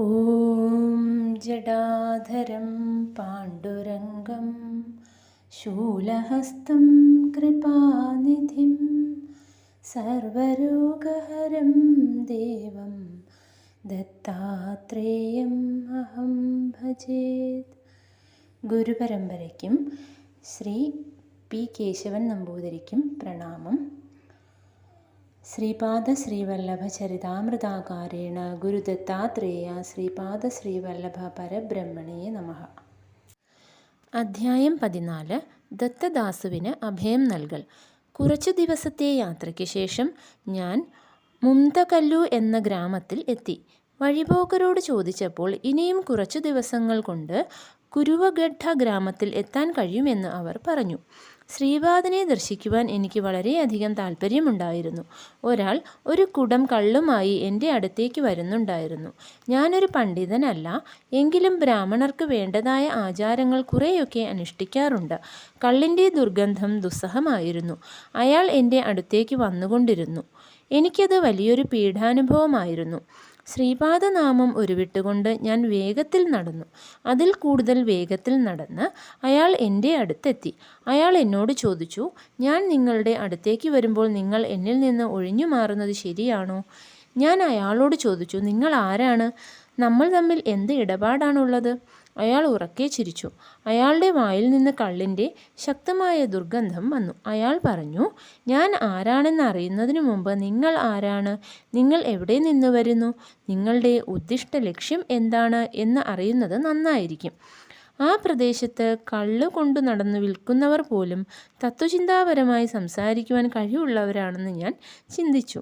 ॐ जडाधरं पाण्डुरङ्गं शूलहस्तं कृपानिधिं सर्वरोगहरं देवं दत्तात्रेयम् अहं भजेत्. ഗുരുപരമ്പരയ്ക്കും ശ്രീ പി കേശവൻ നമ്പൂതിരിക്കും പ്രണാമം. ശ്രീപാദ ശ്രീവല്ലഭ ചരിതാമൃതാകാരേണ ഗുരുദത്താത്രേയ ശ്രീപാദ ശ്രീവല്ലഭ പരബ്രഹ്മണേ നമഃ. അധ്യായം 14. ദത്തദാസുവിന് അഭയം നൽകൽ. കുറച്ചു ദിവസത്തെ യാത്രയ്ക്ക് ശേഷം ഞാൻ മുംതകല്ലു എന്ന ഗ്രാമത്തിൽ എത്തി. വഴിപോക്കരോട് ചോദിച്ചപ്പോൾ ഇനിയും കുറച്ചു ദിവസങ്ങൾ കൊണ്ട് കുരുവഗഡ്ഢ ഗ്രാമത്തിൽ എത്താൻ കഴിയുമെന്ന് അവർ പറഞ്ഞു. ശ്രീപാദനെ ദർശിക്കുവാൻ എനിക്ക് വളരെയധികം താല്പര്യമുണ്ടായിരുന്നു. ഒരാൾ ഒരു കുടം കള്ളുമായി എൻ്റെ അടുത്തേക്ക് വരുന്നുണ്ടായിരുന്നു. ഞാനൊരു പണ്ഡിതനല്ല, എങ്കിലും ബ്രാഹ്മണർക്ക് വേണ്ടതായ ആചാരങ്ങൾ കുറേയൊക്കെ അനുഷ്ഠിക്കാറുണ്ട്. കള്ളിൻ്റെ ദുർഗന്ധം ദുസ്സഹമായിരുന്നു. അയാൾ എൻ്റെ അടുത്തേക്ക് വന്നുകൊണ്ടിരുന്നു. എനിക്കത് വലിയൊരു പീഡാനുഭവമായിരുന്നു. ശ്രീപാദനാമം ഉരുവിട്ടുകൊണ്ട് ഞാൻ വേഗത്തിൽ നടന്നു. അതിൽ കൂടുതൽ വേഗത്തിൽ നടന്ന് അയാൾ എൻ്റെ അടുത്തെത്തി. അയാൾ എന്നോട് ചോദിച്ചു, ഞാൻ നിങ്ങളുടെ അടുത്തേക്ക് വരുമ്പോൾ നിങ്ങൾ എന്നിൽ നിന്ന് ഒഴിഞ്ഞു മാറുന്നത് ശരിയാണോ? ഞാൻ അയാളോട് ചോദിച്ചു, നിങ്ങൾ ആരാണ്? നമ്മൾ തമ്മിൽ എന്ത് ഇടപാടാണുള്ളത്? അയാൾ ഉറക്കെ ചിരിച്ചു. അയാളുടെ വായിൽ നിന്ന് കള്ളിൻ്റെ ശക്തമായ ദുർഗന്ധം വന്നു. അയാൾ പറഞ്ഞു, ഞാൻ ആരാണെന്ന് അറിയുന്നതിനു മുമ്പ് നിങ്ങൾ ആരാണ്? നിങ്ങൾ എവിടെ നിന്ന് വരുന്നു? നിങ്ങളുടെ ഉദ്ദിഷ്ട ലക്ഷ്യം എന്താണ് എന്ന് അറിയുന്നത് നന്നായിരിക്കും. ആ പ്രദേശത്ത് കള്ള് കൊണ്ടു നടന്നു വിൽക്കുന്നവർ പോലും തത്വചിന്താപരമായി സംസാരിക്കുവാൻ കഴിവുള്ളവരാണെന്ന് ഞാൻ ചിന്തിച്ചു.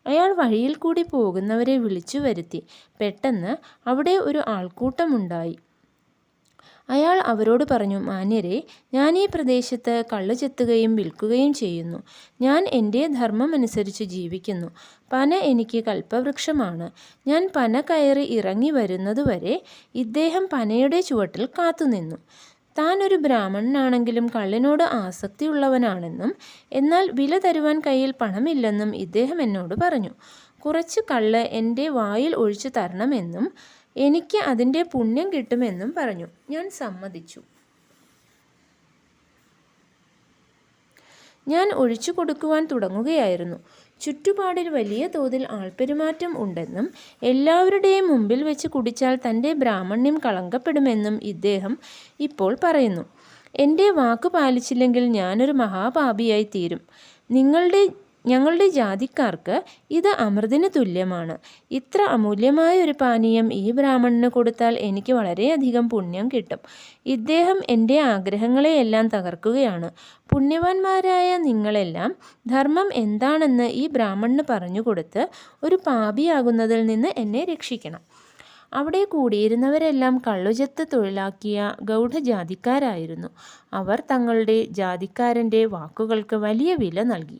അയാൾ വഴിയിൽ കൂടി പോകുന്നവരെ വിളിച്ചു വരുത്തി. പെട്ടെന്ന് അവിടെ ഒരു ആൾക്കൂട്ടമുണ്ടായി. അയാൾ അവരോട് പറഞ്ഞു, മാന്യരെ, ഞാൻ ഈ പ്രദേശത്ത് കള്ളു ചെത്തുകയും വിൽക്കുകയും ചെയ്യുന്നു. ഞാൻ എൻ്റെ ധർമ്മമനുസരിച്ച് ജീവിക്കുന്നു. പന എനിക്ക് കൽപ്പവൃക്ഷമാണ്. ഞാൻ പന കയറി ഇറങ്ങി വരുന്നതുവരെ ഇദ്ദേഹം പനയുടെ ചുവട്ടിൽ കാത്തുനിന്നു. താൻ ഒരു ബ്രാഹ്മണനാണെങ്കിലും കള്ളിനോട് ആസക്തിയുള്ളവനാണെന്നും എന്നാൽ വില തരുവാൻ കയ്യിൽ പണമില്ലെന്നും ഇദ്ദേഹം എന്നോട് പറഞ്ഞു. കുറച്ച് കള്ള് എൻ്റെ വായിൽ ഒഴിച്ചു തരണമെന്നും എനിക്ക് അതിൻ്റെ പുണ്യം കിട്ടുമെന്നും പറഞ്ഞു. ഞാൻ സമ്മതിച്ചു. ഞാൻ ഒഴിച്ചു കൊടുക്കുവാൻ തുടങ്ങുകയായിരുന്നു. ചുറ്റുപാടിൽ വലിയ തോതിൽ ആൾപ്പെരുമാറ്റം ഉണ്ടെന്നും എല്ലാവരുടെയും മുമ്പിൽ വെച്ച് കുടിച്ചാൽ തൻ്റെ ബ്രാഹ്മണ്യം കളങ്കപ്പെടുമെന്നും ഇദ്ദേഹം ഇപ്പോൾ പറയുന്നു. എൻ്റെ വാക്ക് പാലിച്ചില്ലെങ്കിൽ ഞാനൊരു മഹാപാപിയായി തീരും. ഞങ്ങളുടെ ജാതിക്കാർക്ക് ഇത് അമൃതിന് തുല്യമാണ്. ഇത്ര അമൂല്യമായ ഒരു പാനീയം ഈ ബ്രാഹ്മണന് കൊടുത്താൽ എനിക്ക് വളരെയധികം പുണ്യം കിട്ടും. ഇദ്ദേഹം എൻ്റെ ആഗ്രഹങ്ങളെയെല്ലാം തകർക്കുകയാണ്. പുണ്യവാന്മാരായ നിങ്ങളെല്ലാം ധർമ്മം എന്താണെന്ന് ഈ ബ്രാഹ്മണന് പറഞ്ഞുകൊടുത്ത് ഒരു പാപിയാകുന്നതിൽ നിന്ന് എന്നെ രക്ഷിക്കണം. അവിടെ കൂടിയിരുന്നവരെല്ലാം കള്ളുചെത്ത് തൊഴിലാക്കിയ ഗൗഡജാതിക്കാരായിരുന്നു. അവർ തങ്ങളുടെ ജാതിക്കാരൻ്റെ വാക്കുകൾക്ക് വലിയ വില നൽകി.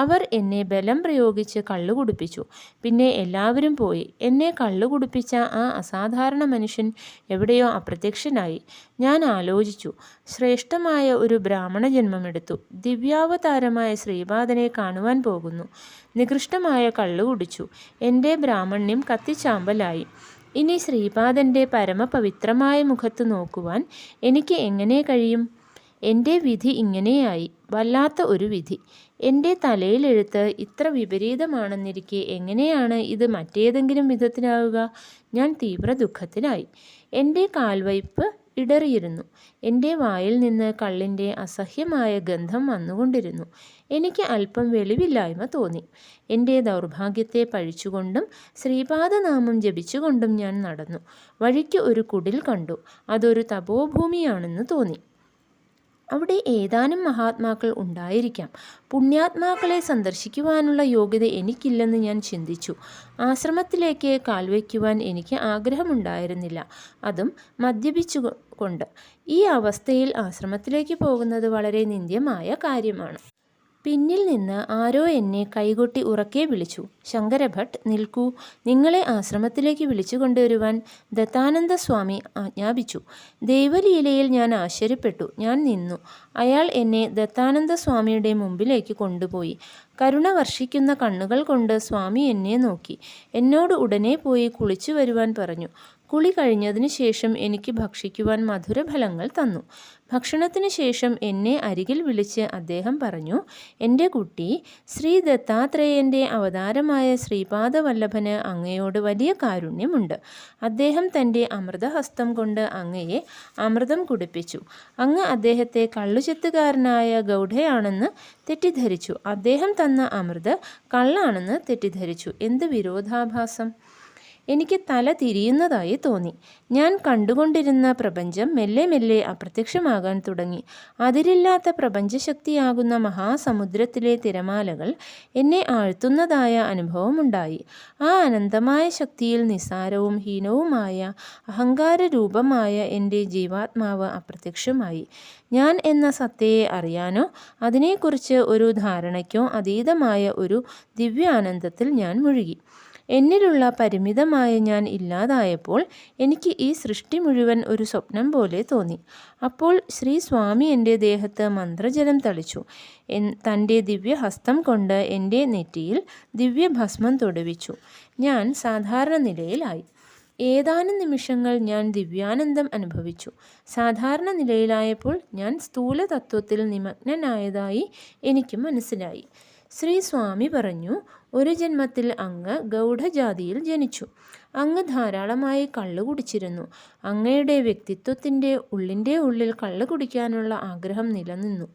അവർ എന്നെ ബലം പ്രയോഗിച്ച് കള്ളു കുടിപ്പിച്ചു. പിന്നെ എല്ലാവരും പോയി. എന്നെ കള്ളു കുടിപ്പിച്ച ആ അസാധാരണ മനുഷ്യൻ എവിടെയോ അപ്രത്യക്ഷനായി. ഞാൻ ആലോചിച്ചു, ശ്രേഷ്ഠമായ ഒരു ബ്രാഹ്മണ ജന്മമെടുത്തു. ദിവ്യാവതാരമായ ശ്രീപാദനെ കാണുവാൻ പോകുന്നു. നികൃഷ്ടമായ കള്ളു കുടിച്ചു. എൻ്റെ ബ്രാഹ്മണ്യം കത്തിച്ചാമ്പലായി. ഇനി ശ്രീപാദൻ്റെ പരമപവിത്രമായ മുഖത്ത് നോക്കുവാൻ എനിക്ക് എങ്ങനെ കഴിയും? എൻ്റെ വിധി ഇങ്ങനെയായി. വല്ലാത്ത ഒരു വിധി. എൻ്റെ തലയിലെഴുത്ത് ഇത്ര വിപരീതമാണെന്നിരിക്കെ എങ്ങനെയാണ് ഇത് മറ്റേതെങ്കിലും വിധത്തിലാവുക? ഞാൻ തീവ്ര ദുഃഖത്തിലായി. എൻ്റെ കാൽവയ്പ് ഇടറിയിരുന്നു. എൻ്റെ വായിൽ നിന്ന് കള്ളിൻ്റെ അസഹ്യമായ ഗന്ധം വന്നുകൊണ്ടിരുന്നു. എനിക്ക് അല്പം വെളിവില്ലായ്മ തോന്നി. എൻ്റെ ദൗർഭാഗ്യത്തെ പഴിച്ചുകൊണ്ടും ശ്രീപാദനാമം ജപിച്ചുകൊണ്ടും ഞാൻ നടന്നു. വഴിക്ക് ഒരു കുടിൽ കണ്ടു. അതൊരു തപോഭൂമിയാണെന്ന് തോന്നി. അവിടെ ഏതാനും മഹാത്മാക്കൾ ഉണ്ടായിരിക്കാം. പുണ്യാത്മാക്കളെ സന്ദർശിക്കുവാനുള്ള യോഗ്യത എനിക്കില്ലെന്ന് ഞാൻ ചിന്തിച്ചു. ആശ്രമത്തിലേക്ക് കാൽവയ്ക്കുവാൻ എനിക്ക് ആഗ്രഹമുണ്ടായിരുന്നില്ല, അതും മദ്യപിച്ചുകൊണ്ട്. ഈ അവസ്ഥയിൽ ആശ്രമത്തിലേക്ക് പോകുന്നത് വളരെ നിന്ദ്യമായ കാര്യമാണ്. പിന്നിൽ നിന്ന് ആരോ എന്നെ കൈകൊട്ടി ഉറക്കെ വിളിച്ചു. ശങ്കരഭട്ട്, നിൽക്കൂ, നിങ്ങളെ ആശ്രമത്തിലേക്ക് വിളിച്ചു കൊണ്ടുവരുവാൻ ദത്താനന്ദ സ്വാമി ആജ്ഞാപിച്ചു. ദൈവലീലയിൽ ഞാൻ ആശ്ചര്യപ്പെട്ടു. ഞാൻ നിന്നു. അയാൾ എന്നെ ദത്താനന്ദ സ്വാമിയുടെ മുമ്പിലേക്ക് കൊണ്ടുപോയി. കരുണ വർഷിക്കുന്ന കണ്ണുകൾ കൊണ്ട് സ്വാമി എന്നെ നോക്കി. എന്നോട് ഉടനെ പോയി കുളിച്ചു വരുവാൻ പറഞ്ഞു. കുളി കഴിഞ്ഞതിന് ശേഷം എനിക്ക് ഭക്ഷിക്കുവാൻ മധുരഫലങ്ങൾ തന്നു. ഭക്ഷണത്തിന് ശേഷം എന്നെ അരികിൽ വിളിച്ച് അദ്ദേഹം പറഞ്ഞു, എൻ്റെ കുട്ടി, ശ്രീ ദത്താത്രേയൻ്റെ അവതാരമായ ശ്രീപാദവല്ലഭന് അങ്ങയോട് വലിയ കാരുണ്യമുണ്ട്. അദ്ദേഹം തൻ്റെ അമൃതഹസ്തം കൊണ്ട് അങ്ങയെ അമൃതം കുടിപ്പിച്ചു. അങ്ങ് അദ്ദേഹത്തെ കള്ളുചെത്തുകാരനായ ഗൗഡയാണെന്ന് തെറ്റിദ്ധരിച്ചു. അദ്ദേഹം തന്ന അമൃത് കള്ളാണെന്ന് തെറ്റിദ്ധരിച്ചു. എന്ത് വിരോധാഭാസം! എനിക്ക് തല തിരിയുന്നതായി തോന്നി. ഞാൻ കണ്ടുകൊണ്ടിരുന്ന പ്രപഞ്ചം മെല്ലെ മെല്ലെ അപ്രത്യക്ഷമാകാൻ തുടങ്ങി. അതിരില്ലാത്ത പ്രപഞ്ചശക്തിയാകുന്ന മഹാസമുദ്രത്തിലെ തിരമാലകൾ എന്നെ ആഴ്ത്തുന്നതായ അനുഭവമുണ്ടായി. ആ അനന്തമായ ശക്തിയിൽ നിസ്സാരവും ഹീനവുമായ അഹങ്കാരരൂപമായ എൻ്റെ ജീവാത്മാവ് അപ്രത്യക്ഷമായി. ഞാൻ എന്ന സത്തയെ അറിയാനോ അതിനെക്കുറിച്ച് ഒരു ധാരണയ്ക്കോ അതീതമായ ഒരു ദിവ്യാനന്ദത്തിൽ ഞാൻ മുഴുകി. എന്നിലുള്ള പരിമിതമായ ഞാൻ ഇല്ലാതായപ്പോൾ എനിക്ക് ഈ സൃഷ്ടി മുഴുവൻ ഒരു സ്വപ്നം പോലെ തോന്നി. അപ്പോൾ ശ്രീ സ്വാമി എൻ്റെ ദേഹത്ത് മന്ത്രജലം തളിച്ചു. തൻ്റെ ദിവ്യഹസ്തം കൊണ്ട് എൻ്റെ നെറ്റിയിൽ ദിവ്യഭസ്മം തൊടുവിച്ചു. ഞാൻ സാധാരണ നിലയിലായി. ഏതാനും നിമിഷങ്ങൾ ഞാൻ ദിവ്യാനന്ദം അനുഭവിച്ചു. സാധാരണ നിലയിലായപ്പോൾ ഞാൻ സ്ഥൂലതത്വത്തിൽ നിമഗ്നനായതായി എനിക്ക് മനസ്സിലായി. ശ്രീ സ്വാമി പറഞ്ഞു, ഒരു ജന്മത്തിൽ അങ്ങ് ഗൗഡജാതിയിൽ ജനിച്ചു. അങ്ങ് ധാരാളമായി കള്ളു കുടിച്ചിരുന്നു. അങ്ങയുടെ വ്യക്തിത്വത്തിൻ്റെ ഉള്ളിൽ കള്ളു കുടിക്കാനുള്ള ആഗ്രഹം നിലനിന്നു.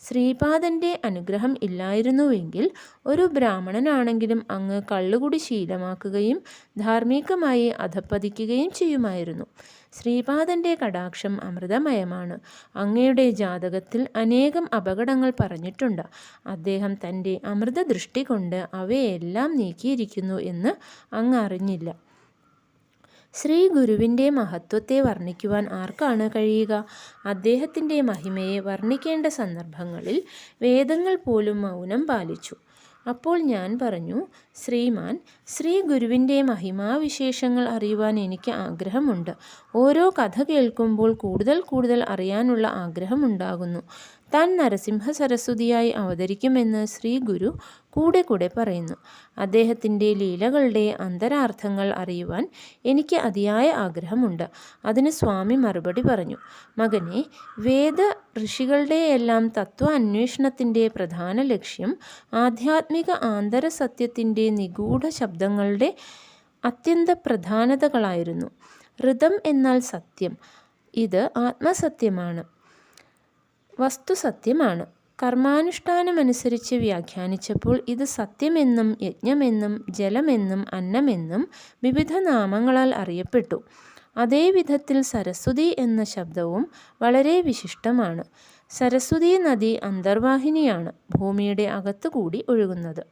ശ്രീപാദൻ്റെ അനുഗ്രഹം ഇല്ലായിരുന്നുവെങ്കിൽ ഒരു ബ്രാഹ്മണനാണെങ്കിലും അങ്ങ് കള്ളുകുടി ശീലമാക്കുകയും ധാർമ്മികമായി അധപ്പതിക്കുകയും ചെയ്യുമായിരുന്നു. ശ്രീപാദൻ്റെ കടാക്ഷം അമൃതമയമാണ്. അങ്ങയുടെ ജാതകത്തിൽ അനേകം അപകടങ്ങൾ പറഞ്ഞിട്ടുണ്ട്. അദ്ദേഹം തൻ്റെ അമൃത ദൃഷ്ടി കൊണ്ട് അവയെല്ലാം നീക്കിയിരിക്കുന്നു എന്ന് അങ്ങ് അറിഞ്ഞില്ല. ശ്രീ ഗുരുവിൻ്റെ മഹത്വത്തെ വർണ്ണിക്കുവാൻ ആർക്കാണ് കഴിയുക? അദ്ദേഹത്തിൻ്റെ മഹിമയെ വർണ്ണിക്കേണ്ട സന്ദർഭങ്ങളിൽ വേദങ്ങൾ പോലും മൗനം പാലിച്ചു. അപ്പോൾ ഞാൻ പറഞ്ഞു, ശ്രീമാൻ, ശ്രീ ഗുരുവിൻ്റെ മഹിമാവിശേഷങ്ങൾ അറിയുവാൻ എനിക്ക് ആഗ്രഹമുണ്ട്. ഓരോ കഥ കേൾക്കുമ്പോൾ കൂടുതൽ കൂടുതൽ അറിയാനുള്ള ആഗ്രഹമുണ്ടാകുന്നു. താൻ നരസിംഹ സരസ്വതിയായി അവതരിക്കുമെന്ന് ശ്രീ ഗുരു കൂടെ കൂടെ പറയുന്നു. അദ്ദേഹത്തിൻ്റെ ലീലകളുടെ അന്തരാർത്ഥങ്ങൾ അറിയുവാൻ എനിക്ക് അതിയായ ആഗ്രഹമുണ്ട്. അതിന് സ്വാമി മറുപടി പറഞ്ഞു, മകനെ, വേദ ഋഷികളുടെയെല്ലാം തത്വ അന്വേഷണത്തിൻ്റെ പ്രധാന ലക്ഷ്യം ആധ്യാത്മിക ആന്തരസത്യത്തിൻ്റെ നിഗൂഢ ശബ്ദങ്ങളുടെ അത്യന്ത പ്രധാനതകളായിരുന്നു. ഋതം എന്നാൽ സത്യം. ഇത് ആത്മസത്യമാണ്, വസ്തുസത്യമാണ്. കർമാനുഷ്ഠാനമനുസരിച്ച് വ്യാഖ്യാനിച്ചപ്പോൾ ഇത് സത്യമെന്നും യജ്ഞമെന്നും ജലമെന്നും അന്നമെന്നും വിവിധ നാമങ്ങളാൽ അറിയപ്പെട്ടു. അതേ വിധത്തിൽ സരസ്വതി എന്ന ശബ്ദവും വളരെ വിശിഷ്ടമാണ്. സരസ്വതി നദി അന്തർവാഹിനിയാണ്, ഭൂമിയുടെ അകത്തുകൂടി ഒഴുകുന്നത്.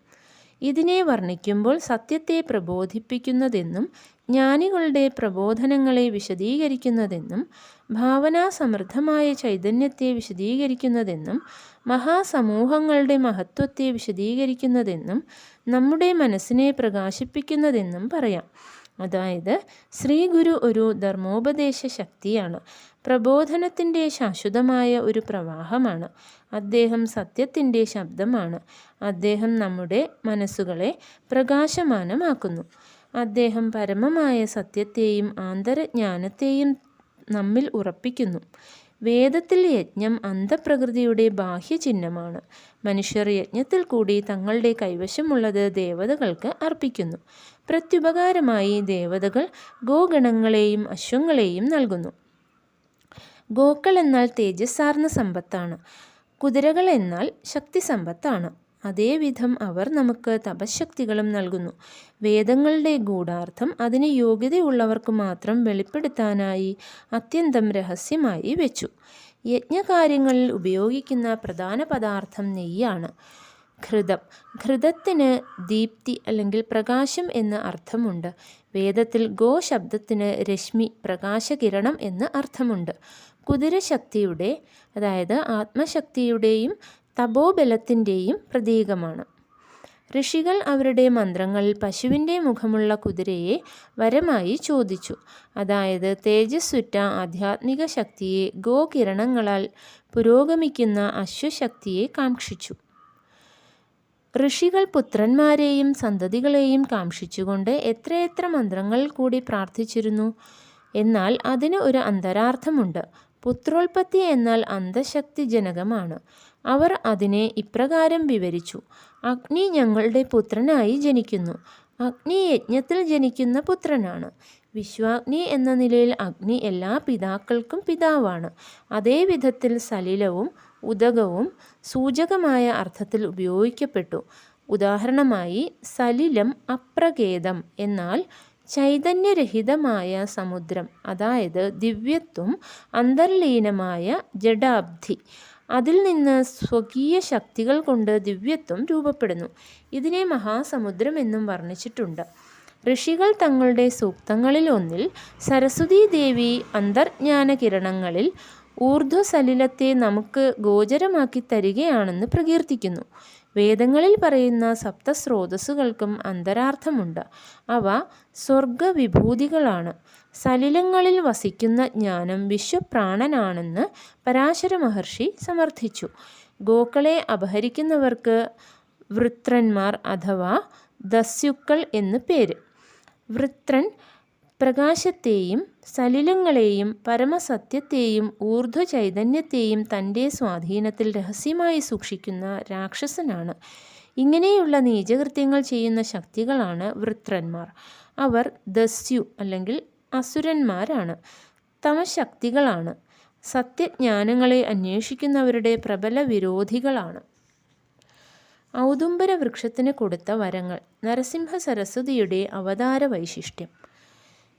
ഇതിനെ വർണ്ണിക്കുമ്പോൾ സത്യത്തെ പ്രബോധിപ്പിക്കുന്നതെന്നും ജ്ഞാനികളുടെ പ്രബോധനങ്ങളെ വിശദീകരിക്കുന്നതെന്നും ഭാവനാസമൃദ്ധമായ ചൈതന്യത്തെ വിശദീകരിക്കുന്നതെന്നും മഹാസമൂഹങ്ങളുടെ മഹത്വത്തെ വിശദീകരിക്കുന്നതെന്നും നമ്മുടെ മനസ്സിനെ പ്രകാശിപ്പിക്കുന്നതെന്നും പറയാം. അതായത് ശ്രീ ഗുരു ഒരു ധർമ്മോപദേശ ശക്തിയാണ്, പ്രബോധനത്തിൻ്റെ ശാശ്വതമായ ഒരു പ്രവാഹമാണ്. അദ്ദേഹം സത്യത്തിൻ്റെ ശബ്ദമാണ്. അദ്ദേഹം നമ്മുടെ മനസ്സുകളെ പ്രകാശമാനമാക്കുന്നു. അദ്ദേഹം പരമമായ സത്യത്തെയും ആന്തരജ്ഞാനത്തെയും നമ്മിൽ ഉറപ്പിക്കുന്നു. വേദത്തിൽ യജ്ഞം അന്തഃപ്രകൃതിയുടെ ബാഹ്യചിഹ്നമാണ്. മനുഷ്യർ യജ്ഞത്തിൽ കൂടി തങ്ങളുടെ കൈവശമുള്ളത് ദേവതകൾക്ക് അർപ്പിക്കുന്നു. പ്രത്യുപകാരമായി ദേവതകൾ ഗോഗണങ്ങളെയും അശ്വങ്ങളെയും നൽകുന്നു. ഗോക്കൾ എന്നാൽ തേജസ്സാർന്ന സമ്പത്താണ്. കുതിരകൾ എന്നാൽ ശക്തി സമ്പത്താണ്. അതേവിധം അവർ നമുക്ക് തപശക്തികളും നൽകുന്നു. വേദങ്ങളുടെ ഗൂഢാർത്ഥം അതിന് യോഗ്യതയുള്ളവർക്ക് മാത്രം വെളിപ്പെടുത്താനായി അത്യന്തം രഹസ്യമായി വെച്ചു. യജ്ഞകാര്യങ്ങളിൽ ഉപയോഗിക്കുന്ന പ്രധാന പദാർത്ഥം നെയ്യാണ്. ഘൃതത്തിന് ദീപ്തി അല്ലെങ്കിൽ പ്രകാശം എന്ന അർത്ഥമുണ്ട്. വേദത്തിൽ ഗോ ശബ്ദത്തിന് രശ്മി, പ്രകാശകിരണം എന്ന് അർത്ഥമുണ്ട്. കുതിരശക്തിയുടെ, അതായത് ആത്മശക്തിയുടെയും തപോബലത്തിൻ്റെയും പ്രതീകമാണ്. ഋഷികൾ അവരുടെ മന്ത്രങ്ങളിൽ പശുവിൻ്റെ മുഖമുള്ള കുതിരയെ വരമായി ചോദിച്ചു. അതായത് തേജസ്സുറ്റ ആധ്യാത്മിക ശക്തിയെ ഗോകിരണങ്ങളാൽ പുരോഗമിക്കുന്ന അശ്വശക്തിയെ കാക്ഷിച്ചു. ഋഷികൾ പുത്രന്മാരെയും സന്തതികളെയും കാംക്ഷിച്ചുകൊണ്ട് എത്രയെത്ര മന്ത്രങ്ങൾ കൂടി പ്രാർത്ഥിച്ചിരുന്നു. എന്നാൽ അതിന് ഒരു അന്തരാർത്ഥമുണ്ട്. പുത്രോൽപത്തി എന്നാൽ അന്തഃശക്തിജനകമാണ്. അവർ അതിനെ ഇപ്രകാരം വിവരിച്ചു: അഗ്നി ഞങ്ങളുടെ പുത്രനായി ജനിക്കുന്നു. അഗ്നി യജ്ഞത്തിൽ ജനിക്കുന്ന പുത്രനാണ്. വിശ്വാഗ്നി എന്ന നിലയിൽ അഗ്നി എല്ലാ പിതാക്കൾക്കും പിതാവാണ്. അതേ വിധത്തിൽ സലിലവും ഉദകവും സൂചകമായ അർത്ഥത്തിൽ ഉപയോഗിക്കപ്പെട്ടു. ഉദാഹരണമായി സലിലം അപ്രകേതം എന്നാൽ ചൈതന്യരഹിതമായ സമുദ്രം, അതായത് ദിവ്യത്വം അന്തർലീനമായ ജഡാബ്ധി. അതിൽ നിന്ന് സ്വകീയ ശക്തികൾ കൊണ്ട് ദിവ്യത്വം രൂപപ്പെടുന്നു. ഇതിനെ മഹാസമുദ്രം എന്നും വർണ്ണിച്ചിട്ടുണ്ട്. ഋഷികൾ തങ്ങളുടെ സൂക്തങ്ങളിൽ ഒന്നിൽ സരസ്വതീ ദേവി അന്തർജ്ഞാന കിരണങ്ങളിൽ ഊർധ്വസലിലത്തെ നമുക്ക് ഗോചരമാക്കി തരികയാണെന്ന് പ്രകീർത്തിക്കുന്നു. വേദങ്ങളിൽ പറയുന്ന സപ്തസ്രോതസ്സുകൾക്കും അന്തരാർത്ഥമുണ്ട്. അവ സ്വർഗവിഭൂതികളാണ്. സലിലങ്ങളിൽ വസിക്കുന്ന ജ്ഞാനം വിശ്വപ്രാണനാണെന്ന് പരാശര മഹർഷി സമർത്ഥിച്ചു. ഗോക്കളെ അപഹരിക്കുന്നവർക്ക് വൃത്രന്മാർ അഥവാ ദസ്യുക്കൾ എന്ന് പേര്. വൃത്രൻ പ്രകാശത്തെയും സലിലങ്ങളെയും പരമസത്യത്തെയും ഊർധ്വചൈതന്യത്തെയും തൻ്റെ സ്വാധീനത്തിൽ രഹസ്യമായി സൂക്ഷിക്കുന്ന രാക്ഷസനാണ്. ഇങ്ങനെയുള്ള നീചകൃത്യങ്ങൾ ചെയ്യുന്ന ശക്തികളാണ് വൃത്രന്മാർ. അവർ ദസ്യു അല്ലെങ്കിൽ അസുരന്മാരാണ്. തമശക്തികളാണ്. സത്യജ്ഞാനങ്ങളെ അന്വേഷിക്കുന്നവരുടെ പ്രബല വിരോധികളാണ്. ഔദുംബര വൃക്ഷത്തിന് കൊടുത്ത വരങ്ങൾ. നരസിംഹ സരസ്വതിയുടെ അവതാര വൈശിഷ്ട്യം.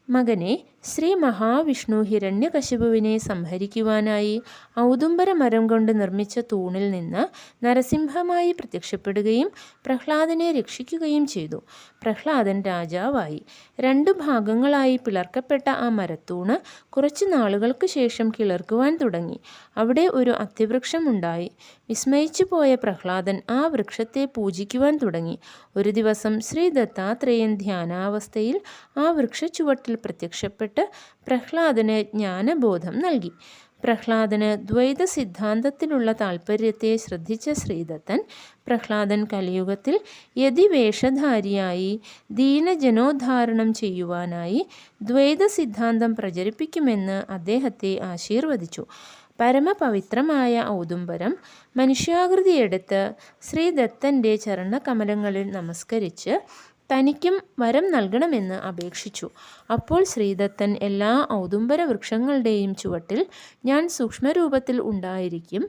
മകനെ, ശ്രീ മഹാവിഷ്ണു ഹിരണ്യകശിപുവിനെ സംഹരിക്കുവാനായി ഔദുംബര മരം കൊണ്ട് നിർമ്മിച്ച തൂണിൽ നിന്ന് നരസിംഹമായി പ്രത്യക്ഷപ്പെടുകയും പ്രഹ്ലാദനെ രക്ഷിക്കുകയും ചെയ്തു. പ്രഹ്ലാദൻ രാജാവായി. 2 ഭാഗങ്ങളായി പിളർക്കപ്പെട്ട ആ മരത്തൂണ് കുറച്ചു നാളുകൾക്ക് ശേഷം കിളിർക്കുവാൻ തുടങ്ങി. അവിടെ ഒരു അത്തിവൃക്ഷമുണ്ടായി. വിസ്മയിച്ചു പോയ പ്രഹ്ലാദൻ ആ വൃക്ഷത്തെ പൂജിക്കുവാൻ തുടങ്ങി. ഒരു ദിവസം ശ്രീ ദത്താത്രേയൻ ധ്യാനാവസ്ഥയിൽ ആ വൃക്ഷച്ചുവട്ടിൽ പ്രത്യക്ഷപ്പെട്ട് പ്രഹ്ലാദന് ജ്ഞാനബോധം നൽകി. പ്രഹ്ലാദന് ദ്വൈത സിദ്ധാന്തത്തിലുള്ള താൽപ്പര്യത്തെ ശ്രദ്ധിച്ച ശ്രീദത്തൻ പ്രഹ്ലാദൻ കലിയുഗത്തിൽ യതിവേഷധാരിയായി ദീനജനോദ്ധാരണം ചെയ്യുവാനായി ദ്വൈത സിദ്ധാന്തം പ്രചരിപ്പിക്കുമെന്ന് അദ്ദേഹത്തെ ആശീർവദിച്ചു. പരമപവിത്രമായ ഔദുംബരം മനുഷ്യാകൃതിയെടുത്ത് ശ്രീദത്തൻ്റെ ചരണകമലങ്ങളിൽ നമസ്കരിച്ച് തനിക്കും വരം നൽകണമെന്ന് അപേക്ഷിച്ചു. അപ്പോൾ ശ്രീദത്തൻ എല്ലാ ഔദുംബര വൃക്ഷങ്ങളുടെയും ചുവട്ടിൽ ഞാൻ സൂക്ഷ്മരൂപത്തിൽ ഉണ്ടായിരിക്കും.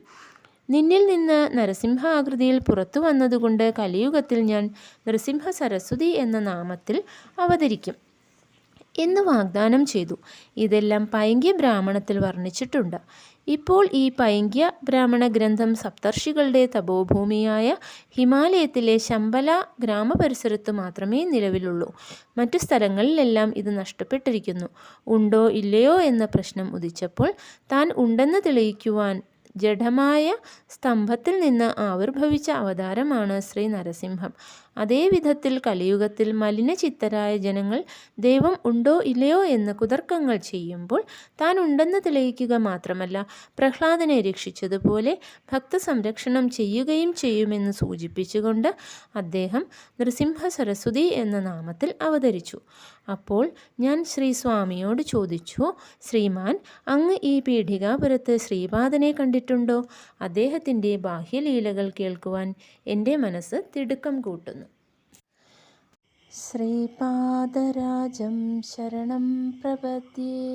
നിന്നിൽ നിന്ന് നരസിംഹ ആകൃതിയിൽ പുറത്തു വന്നതുകൊണ്ട് കലിയുഗത്തിൽ ഞാൻ നൃസിംഹ സരസ്വതി എന്ന നാമത്തിൽ അവതരിക്കും എന്ന് വാഗ്ദാനം ചെയ്തു. ഇതെല്ലാം പൈങ്ക്യ ബ്രാഹ്മണത്തിൽ വർണ്ണിച്ചിട്ടുണ്ട്. ഇപ്പോൾ ഈ പൈങ്ക്യ ബ്രാഹ്മണ ഗ്രന്ഥം സപ്തർഷികളുടെ തപോഭൂമിയായ ഹിമാലയത്തിലെ ശമ്പല ഗ്രാമപരിസരത്ത് മാത്രമേ നിലവിലുള്ളൂ. മറ്റു സ്ഥലങ്ങളിലെല്ലാം ഇത് നഷ്ടപ്പെട്ടിരിക്കുന്നു. ഉണ്ടോ ഇല്ലയോ എന്ന പ്രശ്നം ഉദിച്ചപ്പോൾ താൻ ഉണ്ടെന്ന് തെളിയിക്കുവാൻ ജഡമായ സ്തംഭത്തിൽ നിന്ന് ആവിർഭവിച്ച അവതാരമാണ് ശ്രീ നരസിംഹം. അതേ വിധത്തിൽ കലിയുഗത്തിൽ മലിനചിത്തരായ ജനങ്ങൾ ദൈവം ഉണ്ടോ ഇല്ലയോ എന്ന് കുതർക്കങ്ങൾ ചെയ്യുമ്പോൾ താൻ ഉണ്ടെന്ന് തെളിയിക്കുക മാത്രമല്ല, പ്രഹ്ലാദനെ രക്ഷിച്ചതുപോലെ ഭക്തസംരക്ഷണം ചെയ്യുകയും ചെയ്യുമെന്ന് സൂചിപ്പിച്ചുകൊണ്ട് അദ്ദേഹം നൃസിംഹ സരസ്വതി എന്ന നാമത്തിൽ അവതരിച്ചു. അപ്പോൾ ഞാൻ ശ്രീ സ്വാമിയോട് ചോദിച്ചു, ശ്രീമാൻ, അങ്ങ് ഈ പീഠികാപുരത്ത് ശ്രീപാദനെ കണ്ടിട്ടുണ്ടോ? അദ്ദേഹത്തിൻ്റെ ബാഹ്യലീലകൾ കേൾക്കുവാൻ എൻ്റെ മനസ്സ് തിടുക്കം കൂട്ടുന്നു. ശ്രീപാദരാജം ശരണം പ്രപദ്യേ.